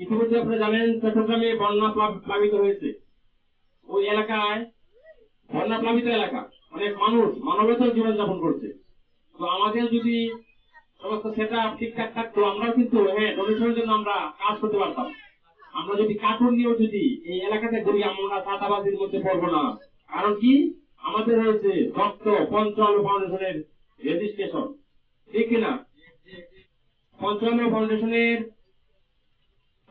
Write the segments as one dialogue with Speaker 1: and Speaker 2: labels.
Speaker 1: ইতিমধ্যে আপনারা জানেন চট্টগ্রামে বন্যা প্লাবিত হয়েছে। ওই এলাকায় বন্যা প্লাবিত এলাকা, অনেক মানুষ মানবতার জীবনযাপন করছে। তো আমাদের যদি সমস্ত সেটা ঠিকঠাক থাকতো, আমরাও কিন্তু ডোনেশনের জন্য আমরা কাজ করতে পারতাম। আমরা যদি কার্টুন নিয়েও যদি এই এলাকাতে ঘুরি, আমরা চাঁদাবাজির মধ্যে পড়বো না। কারণ কি, আমাদের রয়েছে দত্ত পঞ্চান্ন ফাউন্ডেশনের রেজিস্ট্রেশন, ঠিক কিনা? পঞ্চান্ন ফাউন্ডেশনের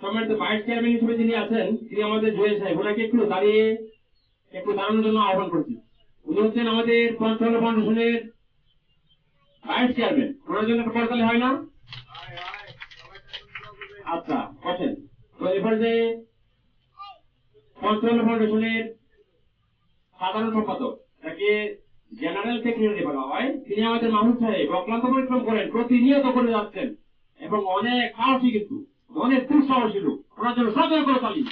Speaker 1: সম্মানিত ভাইস চেয়ারম্যান হিসেবে যিনি আছেন, তিনি আমাদের জয়েল সাহেব, ওনাকে একটু দাঁড়ানোর জন্য আহ্বান করছি। উনি হচ্ছেন আমাদের পঞ্চান্ন ফাউন্ডেশনের ভাইস চেয়ারম্যান। ওনার জন্য একটা করতালি হয় না? আচ্ছা, বসেন। তো এবার যে পঞ্চান্ন ফাউন্ডেশনের সাধারণ সম্পাদক, তাকে জেনারেল সেক্রেটারি বলা হয়, তিনি আমাদের মাহমুদ সাহেব অক্লান্ত পরিশ্রম করেন, প্রতিনিয়ত করে যাচ্ছেন এবং অনেক সাহসী, কিন্তু অনেক দুঃসাহসী লোক। ওনার জন্য সদয় করে তালি।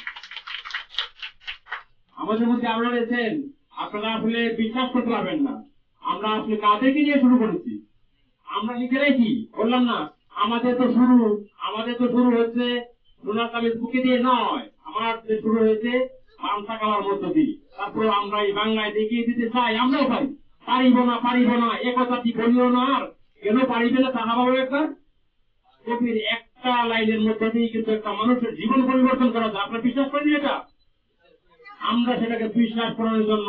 Speaker 1: আমাদের মধ্যে আরো রয়েছেন, আপনারা আসলে বিশ্বাস করতে পারবেন না, আমরা আসলে কাদেরকে নিয়ে শুরু করেছি। আমরা নিজেরাই কি বললাম না, আমাদের তো শুরু হচ্ছে সোনার তাবিজ বুকে দিয়ে নয়, আমার শুরু হয়েছে পান্তা খাওয়ার মধ্য দিয়ে। তারপরে আমরা এই বাংলায় দেখিয়ে দিতে চাই আমরাও পারিব না এ কথাটি বলিও না। আর কেন পারিবে না তাহা ভাবে একবার কবির একটা লাইনের মধ্যে দিয়ে কিন্তু একটা মানুষের জীবন পরিবর্তন করা যায়। আপনারা বিশ্বাস করেন এটা? আমরা সেটাকে বিশ্বাস করানোর জন্য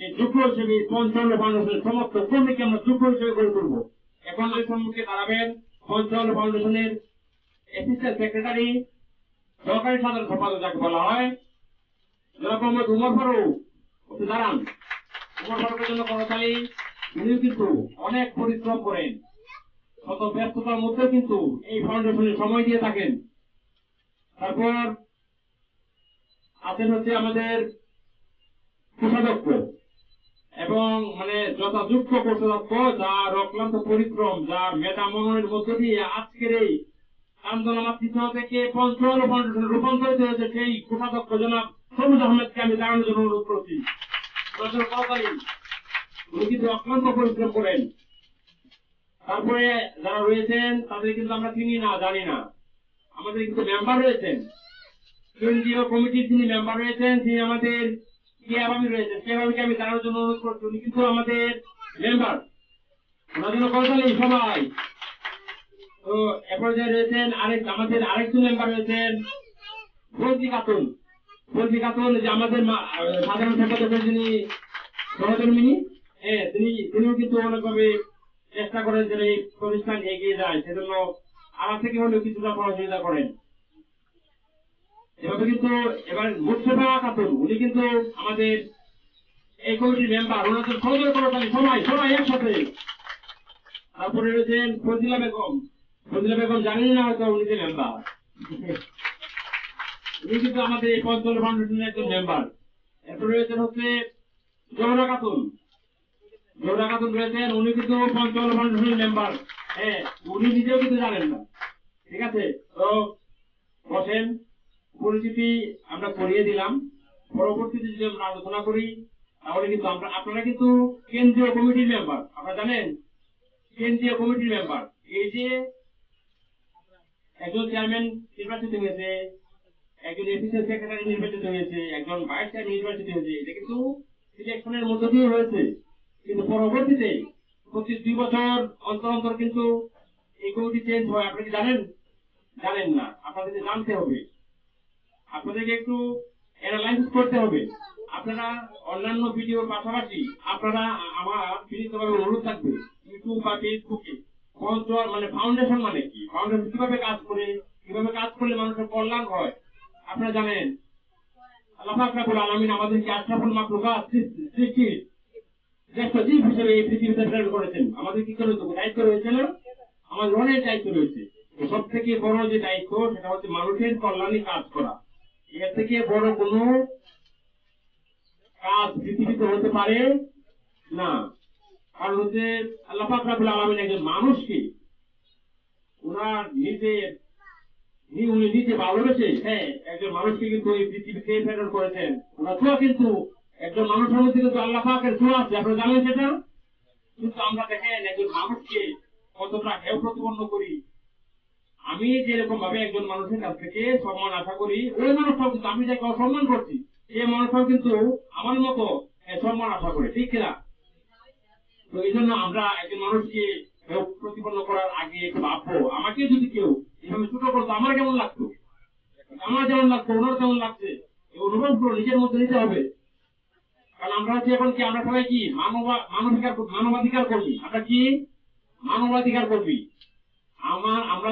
Speaker 1: এই যুগ্ম হিসেবে পঞ্চান্ন ফাউন্ডেশনের সমস্ত কর্মীকে আমরা যুগ্ম হিসেবে গড়ে তুলবো। এখন এই সম্মুখে দাঁড়াবেন পঞ্চান্ন ফাউন্ডেশনের অ্যাসিস্ট্যান্ট সেক্রেটারি, সহকারী সাধারণ সম্পাদক যাকে বলা হয়, জনাব মোহাম্মদ উমর ফারুক। দাঁড়ান, উমর ফারুকের জন্য করতালি। উনিও কিন্তু অনেক পরিশ্রম করেন, শত ব্যস্ততার মধ্যে কিন্তু এই ফাউন্ডেশনে সময় দিয়ে থাকেন। তারপর আছেন হচ্ছে আমাদের কোষাধ্যক্ষ এবং যথাযুক্ত কোষাধ্যক্ষ, যার অক্লান্ত পরিশ্রম, যার মেধা মননের মধ্য দিয়ে আজকের এই আন্দোলন থেকে পঞ্চান্ন ফাউন্ডেশন রূপান্তরিত হয়েছে, সেই কোষাধ্যক্ষ জনাব সবুজ আহমেদকে আমি দাঁড়ানোর জন্য অনুরোধ করছি। উনি কিন্তু অক্লান্ত পরিশ্রম করেন। তারপরে যারা রয়েছেন তাদের কিন্তু আমরা চিনি না, জানি না। আমাদের কিন্তু মেম্বার রয়েছেন, কেন্দ্রীয় কমিটির যিনি মেম্বার রয়েছেন, তিনি আমাদের কেয়াবাবি রয়েছেন। কেয়াবাবিকে আমি দাঁড়ানোর জন্য অনুরোধ করছি, উনি কিন্তু আমাদের মেম্বার। ওনার জন্য করতালি সবাই। তো এ পর্যায়ে রয়েছেন আমাদের আরেকজন মেম্বার রয়েছেন ফজলি খাতুন। ফজলি খাতুন যে আমাদের সাধারণ সম্পাদকের যিনি সহধর্মিনী, তিনিও কিন্তু অনেকভাবে চেষ্টা করেন যে এই প্রতিষ্ঠান এগিয়ে যায়, সেজন্য আমার থেকে হলেও কিছুটা সহযোগিতা করেন। এভাবে কিন্তু এবার মুর্শেফা খাতুন, উনি কিন্তু আমাদের এই কমিটির মেম্বার। ওনাদের সহযোগিতা করতালি সবাই একসাথে। তারপরে রয়েছেন ফজিলা বেগম। ফজিলা বেগম জানেন না হয়তো, উনি যে মেম্বার, উনি কিন্তু আমাদের এই পঞ্চান্ন ফাউন্ডেশনের একজন মেম্বার। এরপরে রয়েছেন হচ্ছে জোহরা খাতুন। জোহরা খাতুন রয়েছেন, উনি কিন্তু পঞ্চান্ন ফাউন্ডেশনের মেম্বার। উনি নিজেও কিন্তু জানেন না। ঠিক আছে, তো বসেন। পরিচিতি আমরা করিয়ে দিলাম, পরবর্তীতে যদি আমরা আলোচনা করি তাহলে কিন্তু আপনারা কিন্তু কেন্দ্রীয় কমিটির মেম্বার। আপনারা জানেন কেন্দ্রীয় কমিটির মেম্বার। এই যে একজন চেয়ারম্যান নির্বাচিত হয়েছে, একজন অ্যাসিস্ট্যান্ট সেক্রেটারি নির্বাচিত হয়েছে, একজন ভাইস চেয়ারম্যান নির্বাচিত হয়েছে, এটা কিন্তু সিলেকশনের মধ্য দিয়ে হয়েছে। কিন্তু পরবর্তীতে প্রতি 2 বছর অন্তর কিন্তু এই কমিটি চেঞ্জ হয়। আপনি কি জানেন? জানেন না, আপনাদেরকে জানতে হবে, আপনাদেরকে একটু অ্যানালাইসিস করতে হবে। আপনারা অন্যান্য ভিডিওর পাশাপাশি আপনারা আমার বিনীতভাবে অনুরোধ থাকবে, ইউটিউব বা ফেসবুকে ফাউন্ডেশন মানে কি, ফাউন্ডেশন কিভাবে কাজ করে, কিভাবে কাজ করলে মানুষের কল্যাণ হয়। আপনারা জানেন আল্লাহ পাক রব্বুল আলামিন আমাদেরকে আশরাফুল মাখলুকাত সৃষ্টির শ্রেষ্ঠ জীব হিসেবে এই পৃথিবীতে প্রেরণ করেছেন। আমাদের কি করে দায়িত্ব রয়েছে না? আমাদের অনেক দায়িত্ব রয়েছে। সব থেকে বড় যে দায়িত্ব, সেটা হচ্ছে মানুষের কল্যাণে কাজ করা। এর থেকে বড় কোনো কাজ পৃথিবীতে হতে পারে না। কারণ হচ্ছে আল্লাহ পাক রব্বুল আলামিন একজন মানুষকে উনি নিজে ভালোবেসে একজন মানুষকে কিন্তু এই পৃথিবীতে প্রেরণ করেছেন। ওনার ছোঁয়া কিন্তু একজন মানুষের মধ্যে কিন্তু আল্লাহ পাকের ছোঁয়া আছে, আপনারা জানেন সেটা। কিন্তু আমরা দেখেন একজন মানুষকে কতটা হেয় প্রতিপন্ন করি। আমি যেরকম ভাবে একজন মানুষের কাছ থেকে সম্মান আশা করি, ওই মানুষটাও কিন্তু আমি যাকে অসম্মান করছি সেই মানুষটাও কিন্তু আমার মতো সম্মান আশা করে, ঠিক কিনা? তো এই জন্য আমরা একজন মানুষকে প্রতিপন্ন করার আগে একটু ভাববো, আমাকে যদি কেউ এভাবে ছোট করতো আমার কেমন লাগতো, আমার যেমন লাগতো ওনার কেমন লাগছে, এই অনুভবগুলো নিজের মধ্যে নিতে হবে। কারণ আমরা হচ্ছে এখন কি, আমরা সবাই কি মানবাধিকার কর্মী, আমরা কি মানবাধিকার কর্মী। আমরা